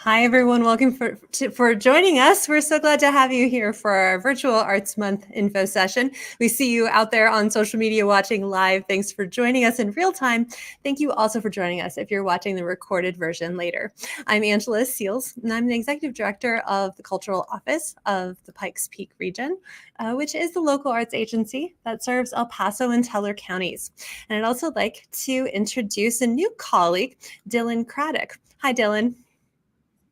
Hi, everyone. Welcome for joining us. We're so glad to have you here for our virtual Arts Month info session. We see you out there on social media watching live. Thanks for joining us in real time. Thank you also for joining us if you're watching the recorded version later. I'm Angela Seals, and I'm the Executive Director of the Cultural Office of the Pikes Peak region, which is the local arts agency that serves El Paso and Teller counties. And I'd also like to introduce a new colleague, Dylan Craddock. Hi, Dylan.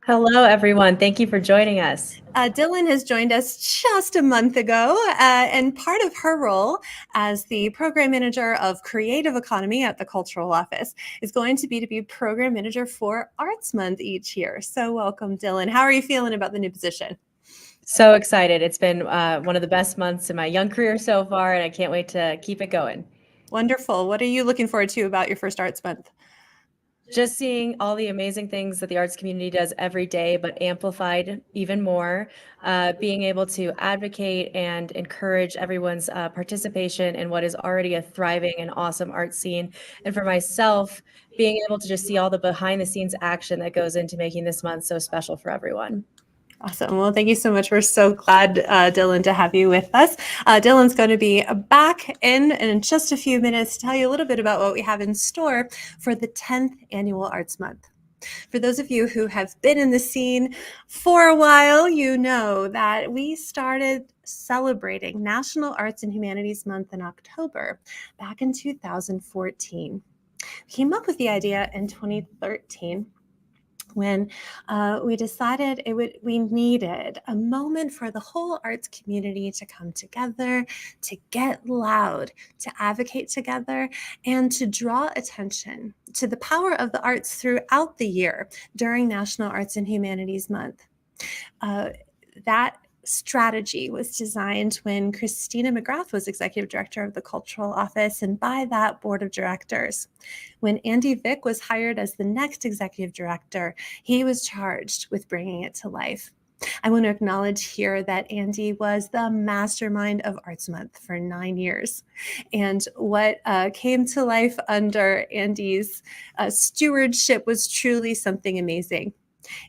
Hello, everyone. Thank you for joining us. Dylan has joined us just a month ago, and part of her role as the program manager of Creative Economy at the Cultural Office is going to be program manager for Arts Month each year. So welcome, Dylan. How are you feeling about the new position? So excited. It's been one of the best months in my young career so far, and I can't wait to keep it going. Wonderful. What are you looking forward to about your first Arts Month? Just seeing all the amazing things that the arts community does every day, but amplified even more, being able to advocate and encourage everyone's participation in what is already a thriving and awesome art scene. And for myself, being able to just see all the behind the scenes action that goes into making this month so special for everyone. Awesome. Well, thank you so much. We're so glad, Dylan, to have you with us. Dylan's going to be back in just a few minutes to tell you a little bit about what we have in store for the 10th Annual Arts Month. For those of you who have been in the scene for a while, you know that we started celebrating National Arts and Humanities Month in October back in 2014. We came up with the idea in 2013 when we decided we needed a moment for the whole arts community to come together, to get loud, to advocate together, and to draw attention to the power of the arts throughout the year during National Arts and Humanities Month. That strategy was designed when Christina McGrath was executive director of the Cultural Office, and by that board of directors. When Andy Vick was hired as the next executive director, he was charged with bringing it to life. I want to acknowledge here that Andy was the mastermind of Arts Month for 9 years. And what came to life under Andy's stewardship was truly something amazing.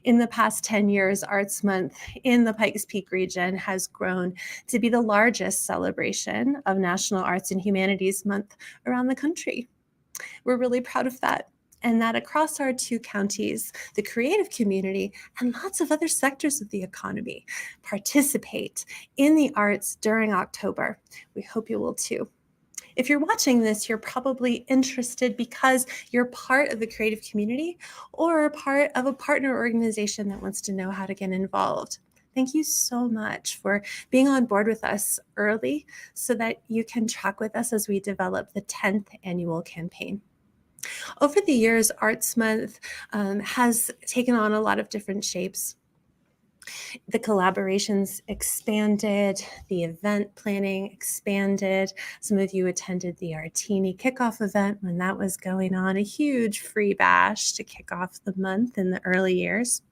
In the past 10 years, Arts Month in the Pikes Peak region has grown to be the largest celebration of National Arts and Humanities Month around the country. We're really proud of that. And that across our two counties, the creative community and lots of other sectors of the economy participate in the arts during October. We hope you will too. If you're watching this, you're probably interested because you're part of the creative community or part of a partner organization that wants to know how to get involved. Thank you so much for being on board with us early so that you can track with us as we develop the 10th annual campaign. Over the years, Arts Month has taken on a lot of different shapes. The collaborations expanded, the event planning expanded. Some of you attended the Artini kickoff event when that was going on, a huge free bash to kick off the month in the early years.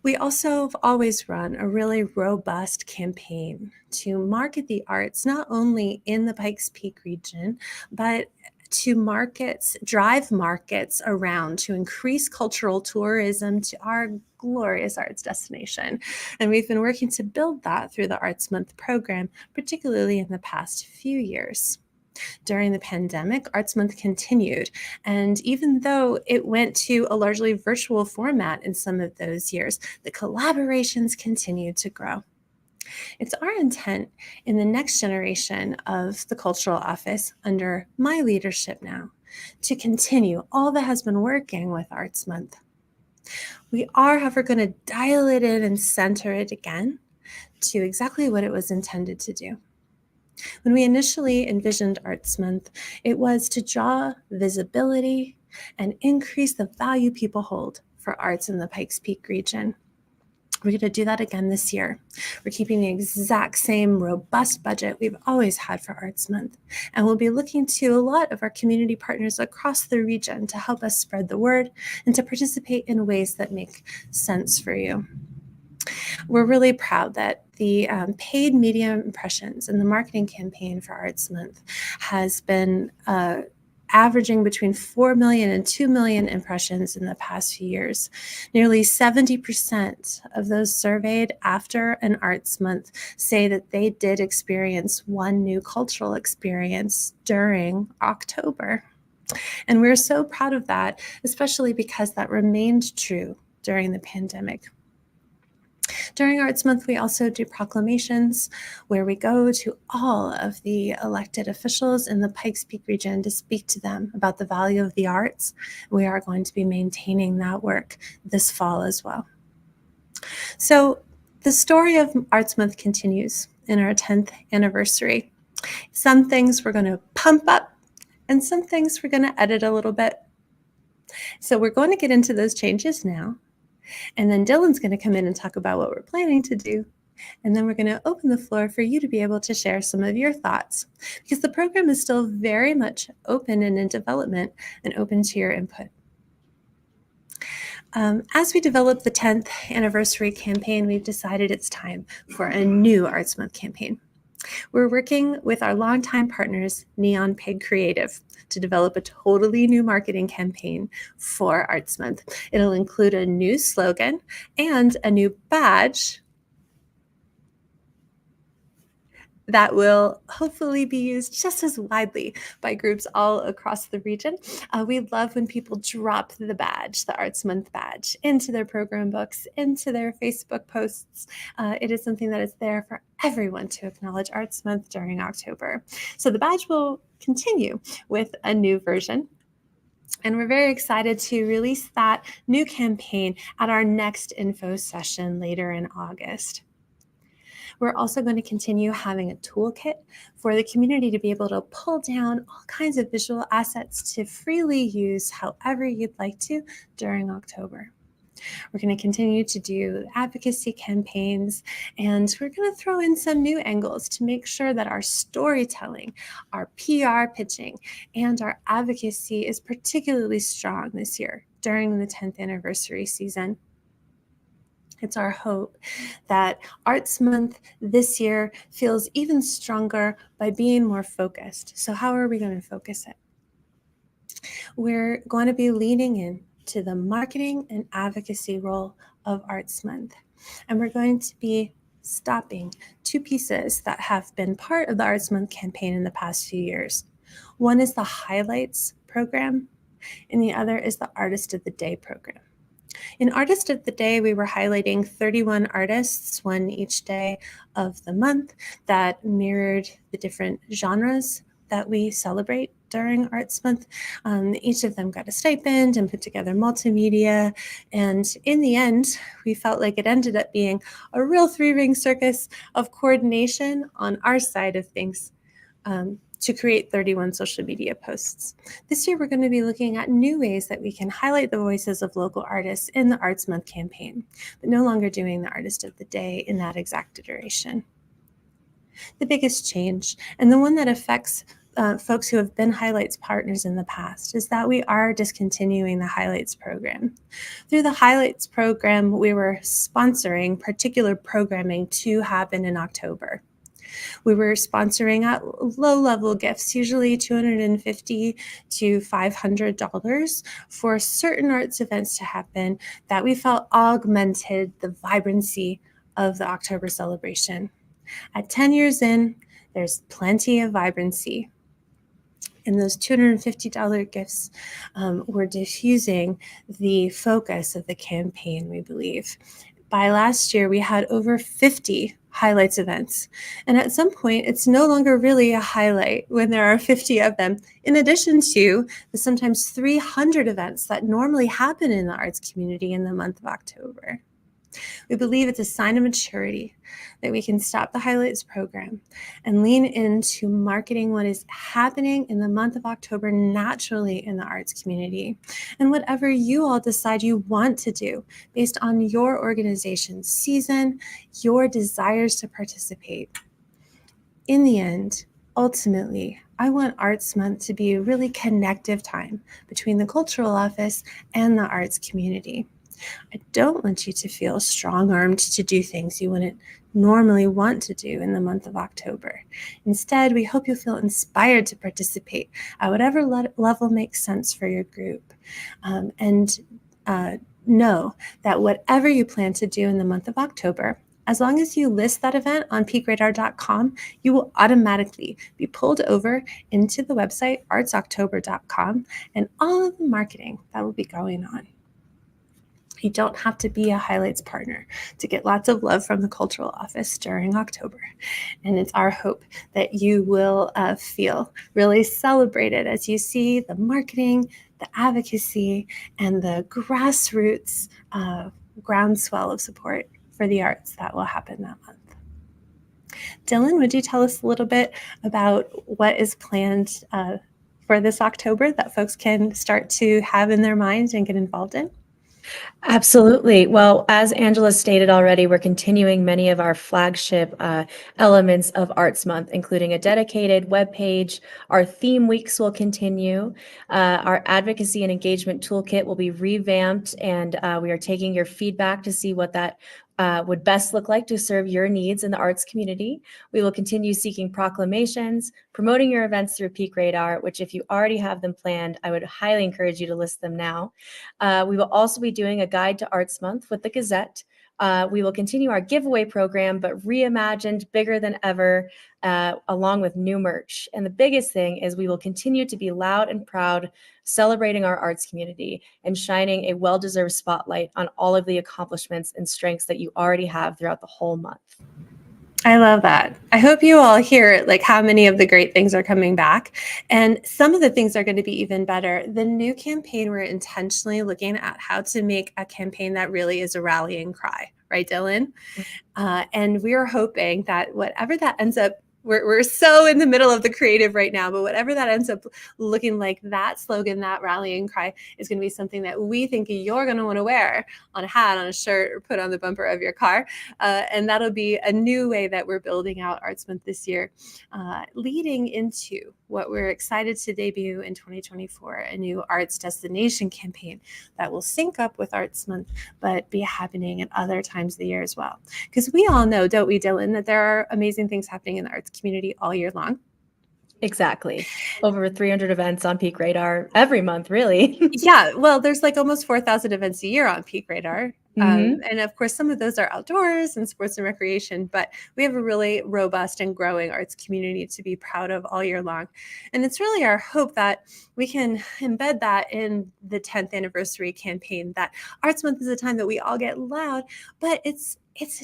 We also have always run a really robust campaign to market the arts, not only in the Pikes Peak region, but to drive markets around to increase cultural tourism to our glorious arts destination. And we've been working to build that through the Arts Month program, particularly in the past few years. During the pandemic, Arts Month continued, and even though it went to a largely virtual format in some of those years, the collaborations continued to grow. It's our intent in the next generation of the Cultural Office under my leadership now to continue all that has been working with Arts Month. We are, however, going to dial it in and center it again to exactly what it was intended to do. When we initially envisioned Arts Month, it was to draw visibility and increase the value people hold for arts in the Pikes Peak region. We're going to do that again this year. We're keeping the exact same robust budget we've always had for Arts Month, and we'll be looking to a lot of our community partners across the region to help us spread the word and to participate in ways that make sense for you. We're really proud that the paid media impressions and the marketing campaign for Arts Month has been averaging between 4 million and 2 million impressions in the past few years. Nearly 70% of those surveyed after an Arts Month say that they did experience one new cultural experience during October. And we're so proud of that, especially because that remained true during the pandemic. During Arts Month, we also do proclamations where we go to all of the elected officials in the Pikes Peak region to speak to them about the value of the arts. We are going to be maintaining that work this fall as well. So the story of Arts Month continues in our 10th anniversary. Some things we're going to pump up and some things we're going to edit a little bit. So we're going to get into those changes now. And then Dylan's going to come in and talk about what we're planning to do. And then we're going to open the floor for you to be able to share some of your thoughts, because the program is still very much open and in development and open to your input. As we develop the 10th anniversary campaign, we've decided it's time for a new Arts Month campaign. We're working with our longtime partners, Neon Pig Creative, to develop a totally new marketing campaign for Arts Month. It'll include a new slogan and a new badge that will hopefully be used just as widely by groups all across the region. We love when people drop the badge, the Arts Month badge, into their program books, into their Facebook posts. It is something that is there for everyone to acknowledge Arts Month during October. So the badge will continue with a new version. And we're very excited to release that new campaign at our next info session later in August. We're also going to continue having a toolkit for the community to be able to pull down all kinds of visual assets to freely use however you'd like to during October. We're going to continue to do advocacy campaigns, and we're going to throw in some new angles to make sure that our storytelling, our PR pitching, and our advocacy is particularly strong this year during the 10th anniversary season. It's our hope that Arts Month this year feels even stronger by being more focused. So how are we going to focus it? We're going to be leaning in to the marketing and advocacy role of Arts Month. And we're going to be stopping two pieces that have been part of the Arts Month campaign in the past few years. One is the Highlights program, and the other is the Artist of the Day program. In Artist of the Day, we were highlighting 31 artists, one each day of the month, that mirrored the different genres that we celebrate during Arts Month. Each of them got a stipend and put together multimedia. And in the end, we felt like it ended up being a real three-ring circus of coordination on our side of things. To create 31 social media posts. This year, we're going to be looking at new ways that we can highlight the voices of local artists in the Arts Month campaign, but no longer doing the Artist of the Day in that exact iteration. The biggest change, and the one that affects folks who have been Highlights partners in the past, is that we are discontinuing the Highlights program. Through the Highlights program, we were sponsoring particular programming to happen in October. We were sponsoring at low-level gifts, usually $250 to $500 for certain arts events to happen that we felt augmented the vibrancy of the October celebration. At 10 years in, there's plenty of vibrancy. And those $250 gifts were diffusing the focus of the campaign, we believe. By last year, we had over 50 Highlights events. And at some point, it's no longer really a highlight when there are 50 of them, in addition to the sometimes 300 events that normally happen in the arts community in the month of October. We believe it's a sign of maturity that we can stop the Highlights program and lean into marketing what is happening in the month of October naturally in the arts community, and whatever you all decide you want to do based on your organization's season, your desires to participate. In the end, ultimately, I want Arts Month to be a really connective time between the cultural office and the arts community. I don't want you to feel strong-armed to do things you wouldn't normally want to do in the month of October. Instead, we hope you'll feel inspired to participate at whatever level makes sense for your group. And know that whatever you plan to do in the month of October, as long as you list that event on peakradar.com, you will automatically be pulled over into the website artsoctober.com and all of the marketing that will be going on. You don't have to be a highlights partner to get lots of love from the cultural office during October. And it's our hope that you will feel really celebrated as you see the marketing, the advocacy, and the grassroots groundswell of support for the arts that will happen that month. Dylan, would you tell us a little bit about what is planned for this October that folks can start to have in their minds and get involved in? Absolutely. Well, as Angela stated already, we're continuing many of our flagship elements of Arts Month, including a dedicated webpage. Our theme weeks will continue. Our advocacy and engagement toolkit will be revamped, and we are taking your feedback to see what that would best look like to serve your needs in the arts community. We will continue seeking proclamations, promoting your events through Peak Radar, which if you already have them planned, I would highly encourage you to list them now. We will also be doing a guide to Arts Month with the Gazette. We will continue our giveaway program, but reimagined, bigger than ever, along with new merch. And the biggest thing is we will continue to be loud and proud, celebrating our arts community and shining a well-deserved spotlight on all of the accomplishments and strengths that you already have throughout the whole month. I love that. I hope you all hear like how many of the great things are coming back, and some of the things are going to be even better. The new campaign, we're intentionally looking at how to make a campaign that really is a rallying cry, right, Dylan? And we are hoping that whatever that ends up, we're so in the middle of the creative right now, but whatever that ends up looking like, that slogan, that rallying cry is going to be something that we think you're going to want to wear on a hat, on a shirt, or put on the bumper of your car. And that'll be a new way that we're building out Arts Month this year, leading into what we're excited to debut in 2024, a new arts destination campaign that will sync up with Arts Month, but be happening at other times of the year as well. Because we all know, don't we, Dylan, that there are amazing things happening in the arts community all year long. Exactly. Over 300 events on Peak Radar every month, really. Yeah, well, there's like almost 4,000 events a year on Peak Radar. Mm-hmm. And of course, some of those are outdoors and sports and recreation, but we have a really robust and growing arts community to be proud of all year long. And it's really our hope that we can embed that in the 10th anniversary campaign, that Arts Month is a time that we all get loud, but it's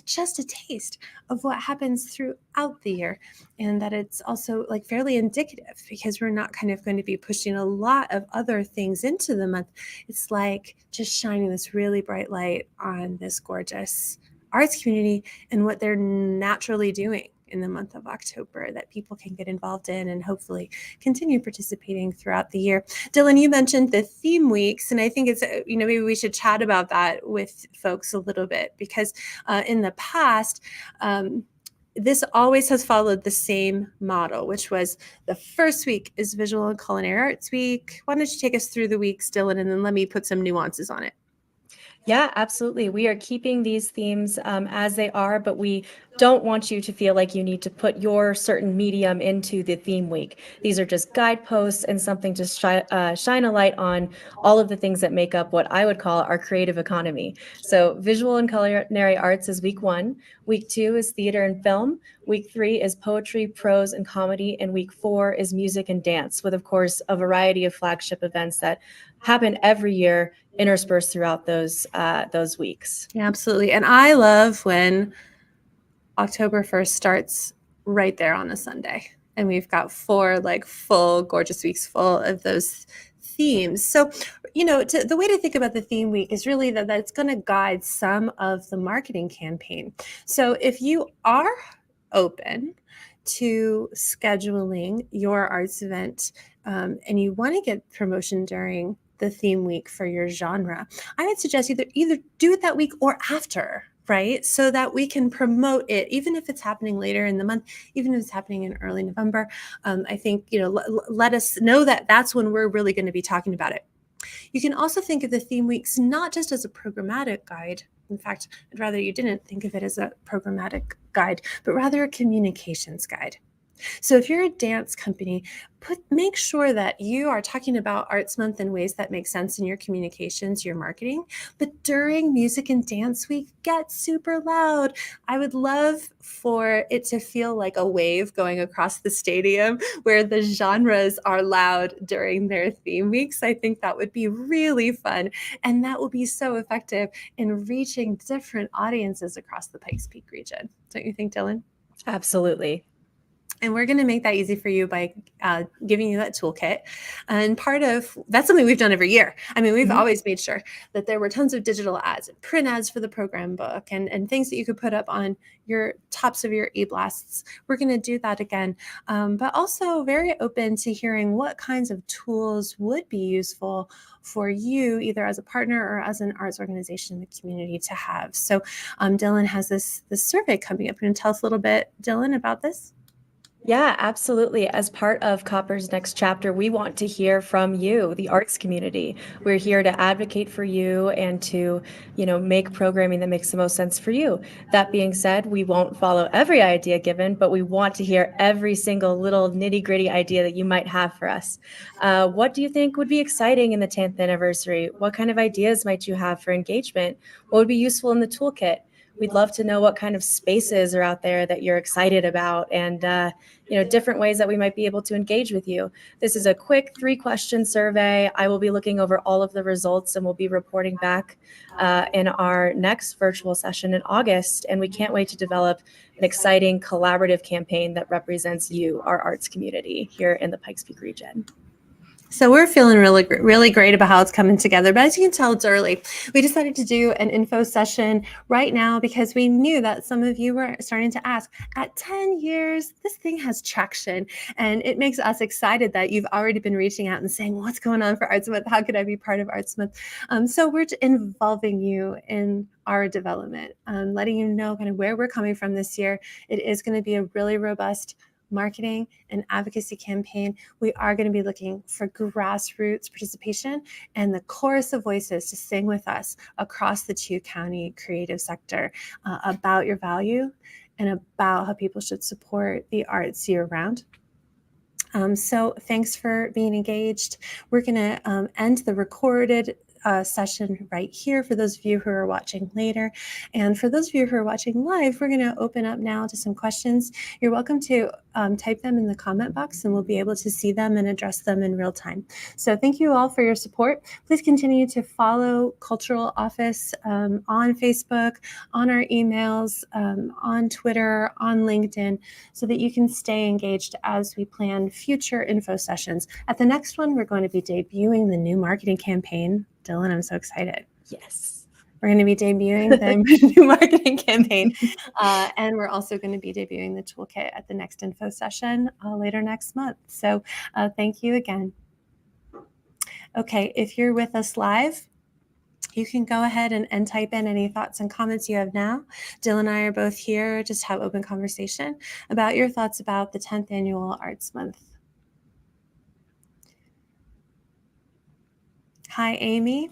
just a taste of what happens throughout the year, and that it's also like fairly indicative because we're not kind of going to be pushing a lot of other things into the month. It's like just shining this really bright light on this gorgeous arts community and what they're naturally doing in the month of October that people can get involved in and hopefully continue participating throughout the year. Dylan, you mentioned the theme weeks, and I think it's, maybe we should chat about that with folks a little bit, because in the past, this always has followed the same model, which was the first week is Visual and Culinary Arts Week. Why don't you take us through the weeks, Dylan, and then let me put some nuances on it. Yeah, absolutely. We are keeping these themes as they are, but we don't want you to feel like you need to put your certain medium into the theme week. These are just guideposts and something to shine a light on all of the things that make up what I would call our creative economy. So visual and culinary arts is week 1. Week 2 is theater and film. Week 3 is poetry, prose, and comedy. And week 4 is music and dance, with, of course, a variety of flagship events that happen every year, interspersed throughout those weeks. Yeah, absolutely. And I love when October 1st starts right there on a Sunday, and we've got 4 like full gorgeous weeks full of those themes. So, the way to think about the theme week is really that it's going to guide some of the marketing campaign. So if you are open to scheduling your arts event and you want to get promotion during the theme week for your genre, I would suggest either do it that week or after, right? So that we can promote it, even if it's happening later in the month, even if it's happening in early November. I think, let us know that that's when we're really going to be talking about it. You can also think of the theme weeks not just as a programmatic guide. In fact, I'd rather you didn't think of it as a programmatic guide, but rather a communications guide. So if you're a dance company, make sure that you are talking about Arts Month in ways that make sense in your communications, your marketing. But during Music and Dance Week, get super loud. I would love for it to feel like a wave going across the stadium where the genres are loud during their theme weeks. I think that would be really fun. And that will be so effective in reaching different audiences across the Pikes Peak region. Don't you think, Dylan? Absolutely. And we're going to make that easy for you by giving you that toolkit. And part of that's something we've done every year. I mean, we've always made sure that there were tons of digital ads and print ads for the program book and things that you could put up on your tops of your e-blasts. We're going to do that again, but also very open to hearing what kinds of tools would be useful for you, either as a partner or as an arts organization in the community to have. So Dylan has this survey coming up. Can you tell us a little bit, Dylan, about this? Yeah, absolutely. As part of Copper's next chapter, we want to hear from you, the arts community. We're here to advocate for you and to, make programming that makes the most sense for you. That being said, we won't follow every idea given, but we want to hear every single little nitty-gritty idea that you might have for us. What do you think would be exciting in the 10th anniversary? What kind of ideas might you have for engagement? What would be useful in the toolkit? We'd love to know what kind of spaces are out there that you're excited about and, different ways that we might be able to engage with you. This is a quick 3-question survey. I will be looking over all of the results and we'll be reporting back in our next virtual session in August. And we can't wait to develop an exciting collaborative campaign that represents you, our arts community here in the Pikes Peak region. So we're feeling really great about how it's coming together. But as you can tell, it's early. We decided to do an info session right now because we knew that some of you were starting to ask, at 10 years, this thing has traction. And it makes us excited that you've already been reaching out and saying, what's going on for Arts Month? How could I be part of Arts Month? So we're involving you in our development, letting you know kind of where we're coming from this year. It is going to be a really robust marketing and advocacy campaign. We are going to be looking for grassroots participation and the chorus of voices to sing with us across the 2-county creative sector about your value and about how people should support the arts year-round. So thanks for being engaged. We're going to end the recorded session right here for those of you who are watching later. And for those of you who are watching live, we're going to open up now to some questions. You're welcome to type them in the comment box and we'll be able to see them and address them in real time. So thank you all for your support. Please continue to follow Cultural Office on Facebook, on our emails, on Twitter, on LinkedIn, so that you can stay engaged as we plan future info sessions. At the next one, we're going to be debuting the new marketing campaign. Dylan, I'm so excited. Yes. We're going to be debuting the new marketing campaign. And we're also going to be debuting the toolkit at the next info session later next month. So thank you again. Okay, if you're with us live, you can go ahead and type in any thoughts and comments you have now. Dylan and I are both here, just have open conversation about your thoughts about the 10th Annual Arts Month. Hi, Amy.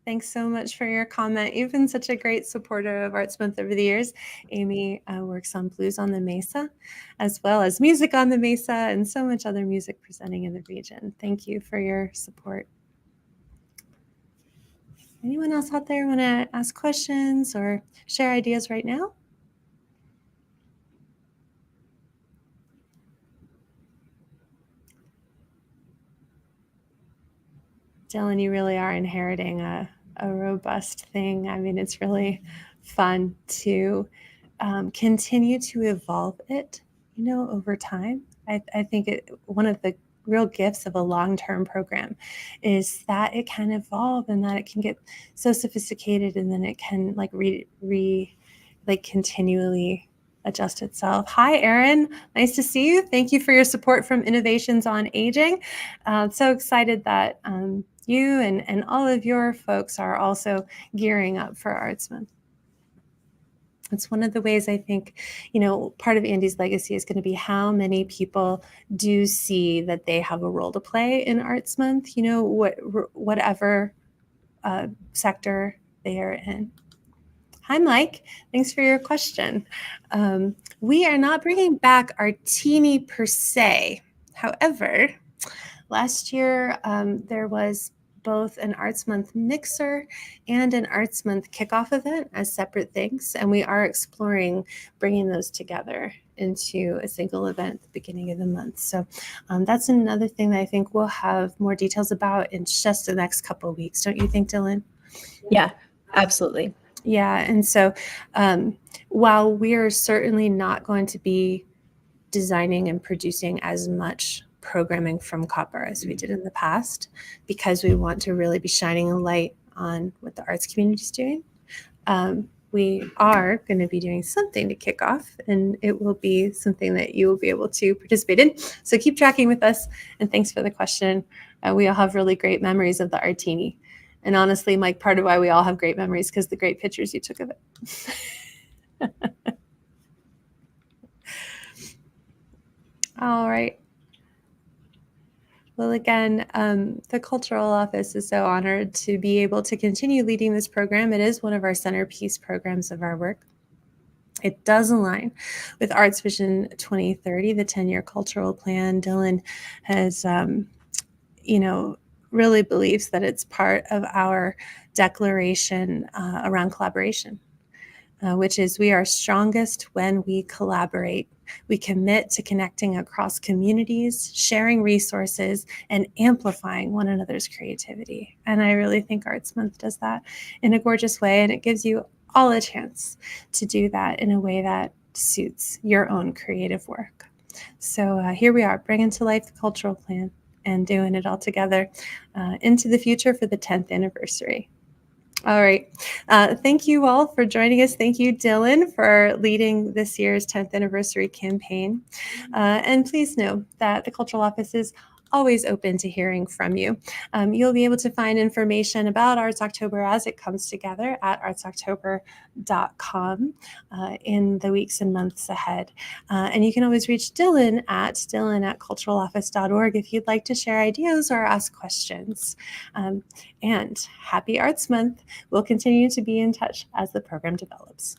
Thanks so much for your comment. You've been such a great supporter of Arts Month over the years. Amy works on Blues on the Mesa, as well as Music on the Mesa, and so much other music presenting in the region. Thank you for your support. Anyone else out there want to ask questions or share ideas right now? Dylan, you really are inheriting a robust thing. I mean, it's really fun to continue to evolve it, over time. I think one of the real gifts of a long-term program is that it can evolve and that it can get so sophisticated and then it can continually adjust itself. Hi, Erin. Nice to see you. Thank you for your support from Innovations on Aging. So excited that you and all of your folks are also gearing up for Arts Month. It's one of the ways I think, part of Andy's legacy is going to be how many people do see that they have a role to play in Arts Month, whatever sector they are in. Hi, Mike. Thanks for your question. We are not bringing back Artini per se. However, last year there was both an Arts Month mixer and an Arts Month kickoff event as separate things, and we are exploring bringing those together into a single event at the beginning of the month. So that's another thing that I think we'll have more details about in just the next couple of weeks. Don't you think, Dylan? Yeah, absolutely. Yeah, and so while we're certainly not going to be designing and producing as much programming from copper as we did in the past, because we want to really be shining a light on what the arts community is doing, we are going to be doing something to kick off, and it will be something that you will be able to participate in. So keep tracking with us, and thanks for the question. We all have really great memories of the Artini. And honestly, Mike, part of why we all have great memories because the great pictures you took of it. All right. Well, again, the Cultural Office is so honored to be able to continue leading this program. It is one of our centerpiece programs of our work. It does align with Arts Vision 2030, the 10-year cultural plan. Dylan has, really believes that it's part of our declaration around collaboration. Which is we are strongest when we collaborate. We commit to connecting across communities, sharing resources, and amplifying one another's creativity. And I really think Arts Month does that in a gorgeous way, and it gives you all a chance to do that in a way that suits your own creative work. So here we are, bringing to life the cultural plan and doing it all together into the future for the 10th anniversary. All right. Thank you all for joining us. Thank you, Dylan, for leading this year's 10th anniversary campaign. And please know that the Cultural Office is always open to hearing from you. You'll be able to find information about Arts October as it comes together at artsoctober.com in the weeks and months ahead. And you can always reach Dylan at culturaloffice.org if you'd like to share ideas or ask questions. And happy Arts Month. We'll continue to be in touch as the program develops.